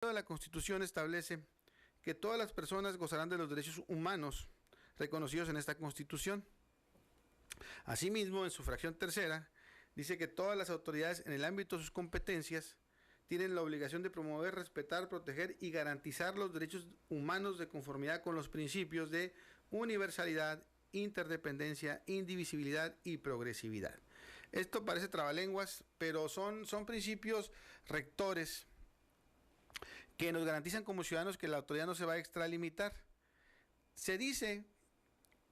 La Constitución establece que todas las personas gozarán de los derechos humanos reconocidos en esta Constitución. Asimismo, en su fracción tercera, dice que todas las autoridades en el ámbito de sus competencias tienen la obligación de promover, respetar, proteger y garantizar los derechos humanos de conformidad con los principios de universalidad, interdependencia, indivisibilidad y progresividad. Esto parece trabalenguas, pero son principios rectores que nos garantizan como ciudadanos que la autoridad no se va a extralimitar. Se dice,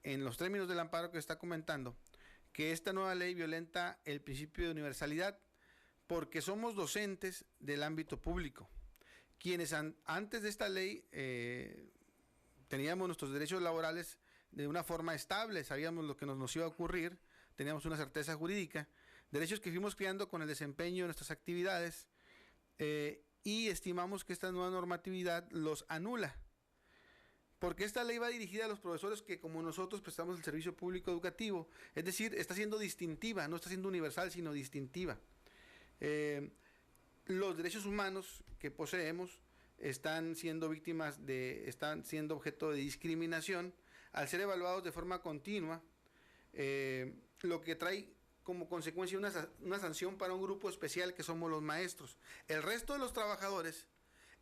en los términos del amparo que está comentando, que esta nueva ley violenta el principio de universalidad porque somos docentes del ámbito público, quienes antes de esta ley teníamos nuestros derechos laborales de una forma estable, sabíamos lo que nos iba a ocurrir, teníamos una certeza jurídica, derechos que fuimos creando con el desempeño de nuestras actividades, y estimamos que esta nueva normatividad los anula, porque esta ley va dirigida a los profesores que, como nosotros, prestamos el servicio público educativo, es decir, está siendo distintiva, no está siendo universal, sino distintiva. Los derechos humanos que poseemos están siendo objeto de discriminación al ser evaluados de forma continua, lo que trae como consecuencia una sanción para un grupo especial que somos los maestros. El resto de los trabajadores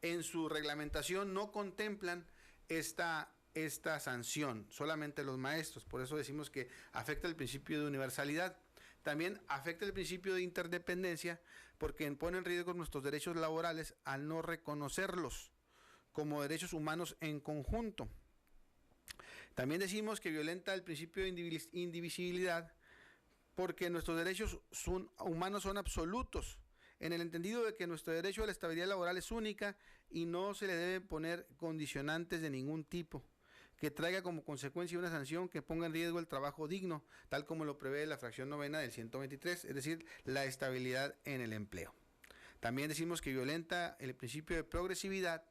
en su reglamentación no contemplan esta sanción, solamente los maestros. Por eso decimos que afecta el principio de universalidad. También afecta el principio de interdependencia porque pone en riesgo nuestros derechos laborales al no reconocerlos como derechos humanos en conjunto. También decimos que violenta el principio de indivisibilidad porque nuestros derechos humanos son absolutos, en el entendido de que nuestro derecho a la estabilidad laboral es única y no se le deben poner condicionantes de ningún tipo, que traiga como consecuencia una sanción que ponga en riesgo el trabajo digno, tal como lo prevé la fracción novena del 123, es decir, la estabilidad en el empleo. También decimos que violenta el principio de progresividad,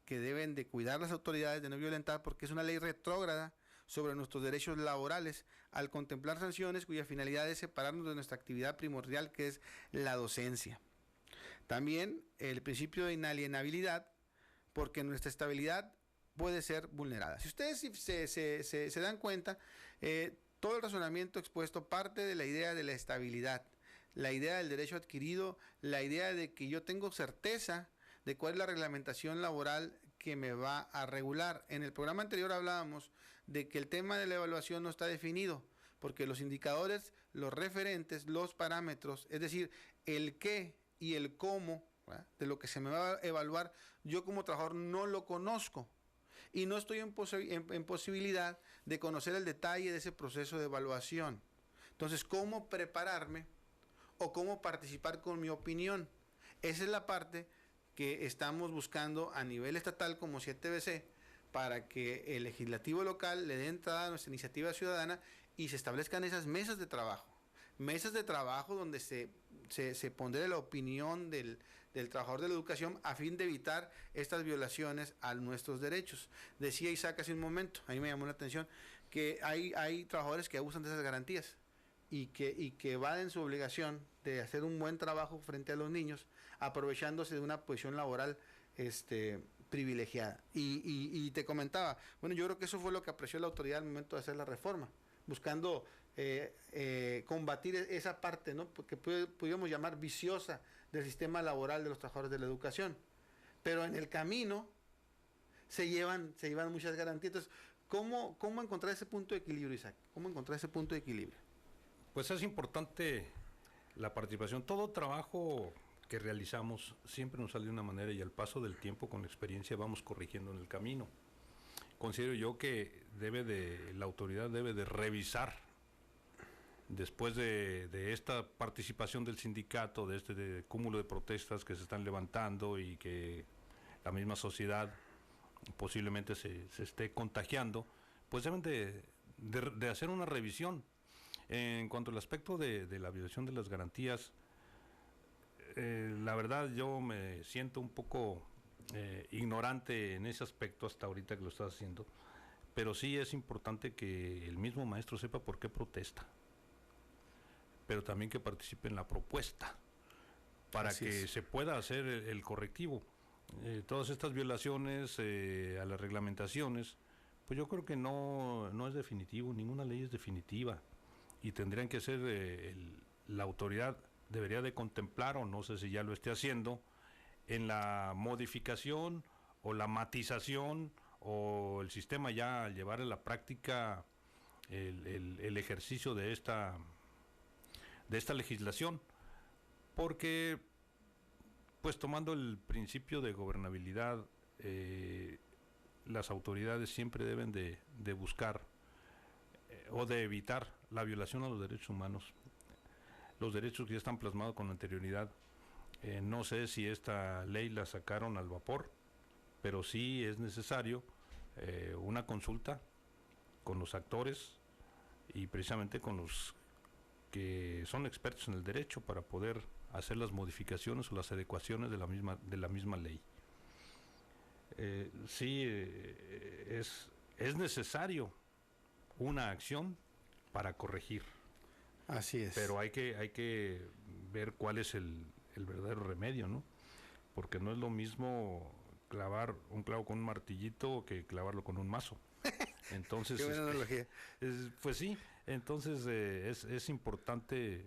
que deben de cuidar las autoridades de no violentar, porque es una ley retrógrada sobre nuestros derechos laborales, al contemplar sanciones cuya finalidad es separarnos de nuestra actividad primordial, que es la docencia. También el principio de inalienabilidad, porque nuestra estabilidad puede ser vulnerada. Si ustedes se dan cuenta, todo el razonamiento expuesto parte de la idea de la estabilidad, la idea del derecho adquirido, la idea de que yo tengo certeza de cuál es la reglamentación laboral que me va a regular. En el programa anterior hablábamos de que el tema de la evaluación no está definido, porque los indicadores, los referentes, los parámetros, es decir, el qué y el cómo, ¿verdad?, de lo que se me va a evaluar, yo como trabajador no lo conozco y no estoy en posibilidad de conocer el detalle de ese proceso de evaluación. Entonces, ¿cómo prepararme o cómo participar con mi opinión? Esa es la parte que estamos buscando a nivel estatal como 7BC para que el legislativo local le dé entrada a nuestra iniciativa ciudadana y se establezcan esas mesas de trabajo donde se pondere la opinión del trabajador de la educación a fin de evitar estas violaciones a nuestros derechos. Decía Isaac hace un momento, a mí me llamó la atención, que hay trabajadores que abusan de esas garantías y que evaden su obligación de hacer un buen trabajo frente a los niños, aprovechándose de una posición laboral privilegiada. Y te comentaba, bueno, yo creo que eso fue lo que apreció la autoridad al momento de hacer la reforma, buscando combatir esa parte, ¿no?, que pudiéramos llamar viciosa del sistema laboral de los trabajadores de la educación. Pero en el camino se llevan muchas garantías. Entonces, ¿cómo encontrar ese punto de equilibrio, Isaac? ¿Cómo encontrar ese punto de equilibrio? Pues es importante la participación. Todo trabajo que realizamos siempre nos sale de una manera y al paso del tiempo, con la experiencia, vamos corrigiendo en el camino. Considero yo que la autoridad debe de revisar, después de esta participación del sindicato, de este cúmulo de protestas que se están levantando y que la misma sociedad posiblemente se esté contagiando, pues deben de hacer una revisión. En cuanto al aspecto de la violación de las garantías, la verdad yo me siento un poco ignorante en ese aspecto hasta ahorita que lo estás haciendo, pero sí es importante que el mismo maestro sepa por qué protesta, pero también que participe en la propuesta para que se pueda hacer el correctivo. todas estas violaciones a las reglamentaciones, pues yo creo que no es definitivo, ninguna ley es definitiva y tendrían que ser, la autoridad debería de contemplar, o no sé si ya lo esté haciendo, en la modificación o la matización o el sistema ya al llevar a la práctica el ejercicio de esta legislación, porque pues tomando el principio de gobernabilidad, las autoridades siempre deben de buscar o de evitar la violación a los derechos humanos, los derechos que ya están plasmados con anterioridad. No sé si esta ley la sacaron al vapor, pero sí es necesario una consulta con los actores y precisamente con los que son expertos en el derecho para poder hacer las modificaciones o las adecuaciones de la misma ley. Sí, es necesario una acción para corregir. Así es. Pero hay que ver cuál es el verdadero remedio, ¿no? Porque no es lo mismo clavar un clavo con un martillito que clavarlo con un mazo. Entonces, qué buena analogía. Pues sí, entonces es importante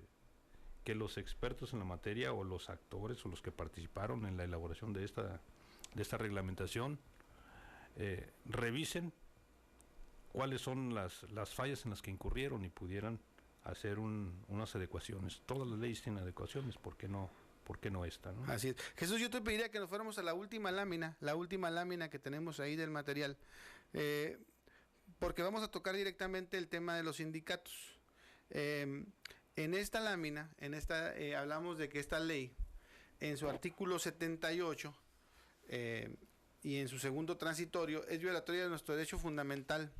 que los expertos en la materia o los actores o los que participaron en la elaboración de esta reglamentación revisen cuáles son las fallas en las que incurrieron y pudieran hacer unas adecuaciones. Todas las leyes tienen adecuaciones, ¿por qué no esta, ¿no? Así es. Jesús, yo te pediría que nos fuéramos a la última lámina que tenemos ahí del material, porque vamos a tocar directamente el tema de los sindicatos. En esta lámina, hablamos de que esta ley, en su artículo 78 y en su segundo transitorio, es violatoria de nuestro derecho fundamental,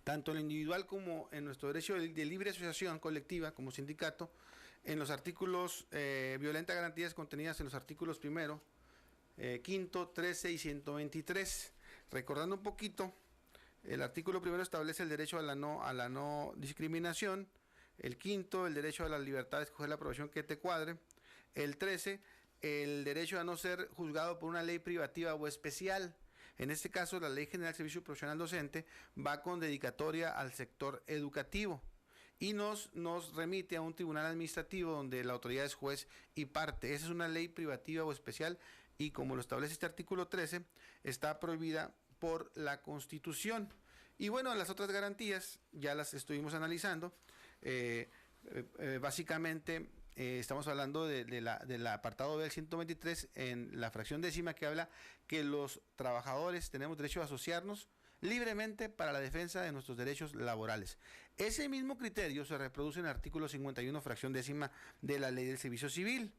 tanto en lo individual como en nuestro derecho de libre asociación colectiva como sindicato, en los artículos, violenta garantías contenidas en los artículos primero, quinto, 13 y 123. Recordando un poquito, el artículo primero establece el derecho a la no discriminación, el quinto, el derecho a la libertad de escoger la profesión que te cuadre, el 13, el derecho a no ser juzgado por una ley privativa o especial. En este caso, la Ley General de Servicio Profesional Docente va con dedicatoria al sector educativo y nos remite a un tribunal administrativo donde la autoridad es juez y parte. Esa es una ley privativa o especial y, como lo establece este artículo 13, está prohibida por la Constitución. Y bueno, las otras garantías ya las estuvimos analizando. Básicamente estamos hablando del apartado B del 123 en la fracción décima, que habla que los trabajadores tenemos derecho a asociarnos libremente para la defensa de nuestros derechos laborales. Ese mismo criterio se reproduce en el artículo 51 fracción décima de la Ley del Servicio Civil,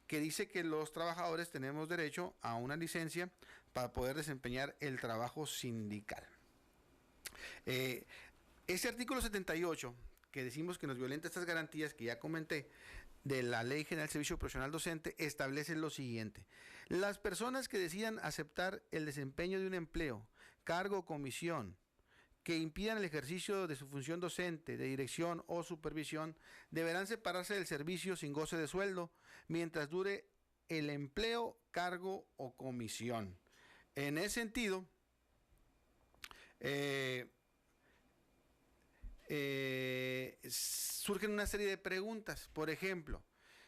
que dice que los trabajadores tenemos derecho a una licencia para poder desempeñar el trabajo sindical. Ese artículo 78, que decimos que nos violenta estas garantías que ya comenté, de la Ley General de Servicio Profesional Docente, establece lo siguiente: las personas que decidan aceptar el desempeño de un empleo, cargo o comisión que impidan el ejercicio de su función docente, de dirección o supervisión, deberán separarse del servicio sin goce de sueldo mientras dure el empleo, cargo o comisión. En ese sentido, surgen una serie de preguntas. Por ejemplo,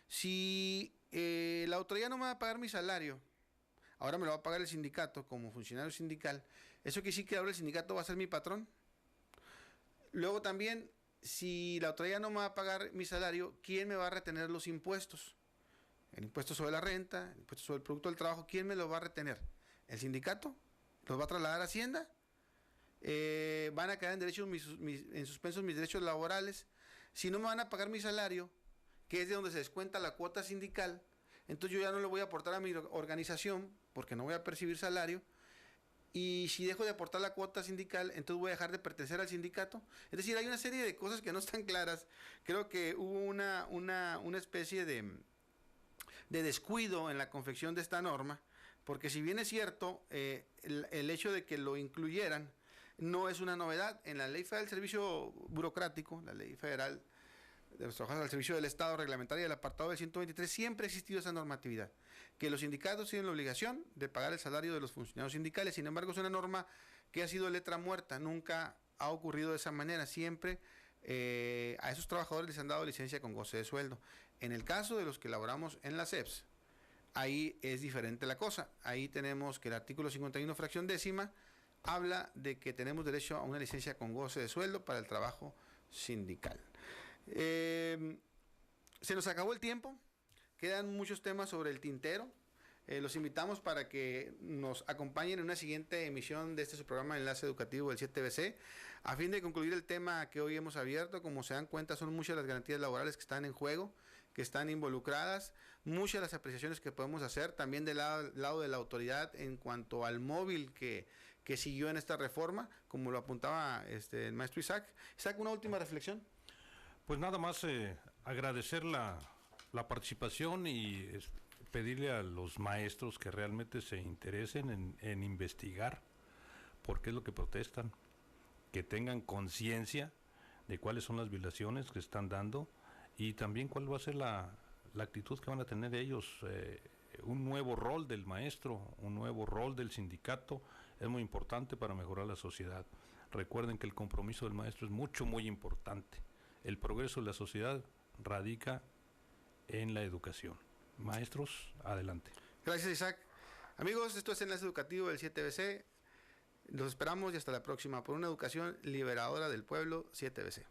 si la autoridad no me va a pagar mi salario, ahora me lo va a pagar el sindicato como funcionario sindical, ¿eso quiere decir que ahora el sindicato va a ser mi patrón? Luego también, si la autoridad no me va a pagar mi salario, ¿quién me va a retener los impuestos? El impuesto sobre la renta, el impuesto sobre el producto del trabajo, ¿quién me lo va a retener? ¿El sindicato? ¿Los va a trasladar a Hacienda? ¿Van a quedar en en suspensos mis derechos laborales? Si no me van a pagar mi salario, que es de donde se descuenta la cuota sindical, entonces yo ya no le voy a aportar a mi organización porque no voy a percibir salario. Y si dejo de aportar la cuota sindical, entonces voy a dejar de pertenecer al sindicato. Es decir, hay una serie de cosas que no están claras. Creo que hubo una especie de descuido en la confección de esta norma, porque si bien es cierto, el hecho de que lo incluyeran no es una novedad. En la Ley Federal del Servicio Burocrático, la Ley Federal de los trabajadores al servicio del Estado reglamentaria del apartado del 123, siempre ha existido esa normatividad, que los sindicatos tienen la obligación de pagar el salario de los funcionarios sindicales. Sin embargo, es una norma que ha sido letra muerta, nunca ha ocurrido de esa manera, siempre a esos trabajadores les han dado licencia con goce de sueldo. En el caso de los que laboramos en la SEPS, ahí es diferente la cosa. Ahí tenemos que el artículo 51, fracción décima, habla de que tenemos derecho a una licencia con goce de sueldo para el trabajo sindical. Se nos acabó el tiempo, quedan muchos temas sobre el tintero. Los invitamos para que nos acompañen en una siguiente emisión de este su programa Enlace Educativo del 7BC. A fin de concluir el tema que hoy hemos abierto, como se dan cuenta, son muchas las garantías laborales que están en juego, que están involucradas, muchas las apreciaciones que podemos hacer, también del lado de la autoridad en cuanto al móvil que siguió en esta reforma, como lo apuntaba el maestro Isaac. Isaac, una última reflexión. Pues nada más agradecer la participación y pedirle a los maestros que realmente se interesen en investigar por qué es lo que protestan, que tengan conciencia de cuáles son las violaciones que están dando y también cuál va a ser la actitud que van a tener ellos. Un nuevo rol del maestro, un nuevo rol del sindicato es muy importante para mejorar la sociedad. Recuerden que el compromiso del maestro es muy importante. El progreso de la sociedad radica en la educación. Maestros, adelante. Gracias, Isaac. Amigos, esto es Enlace Educativo del 7BC. Los esperamos y hasta la próxima por una educación liberadora del pueblo 7BC.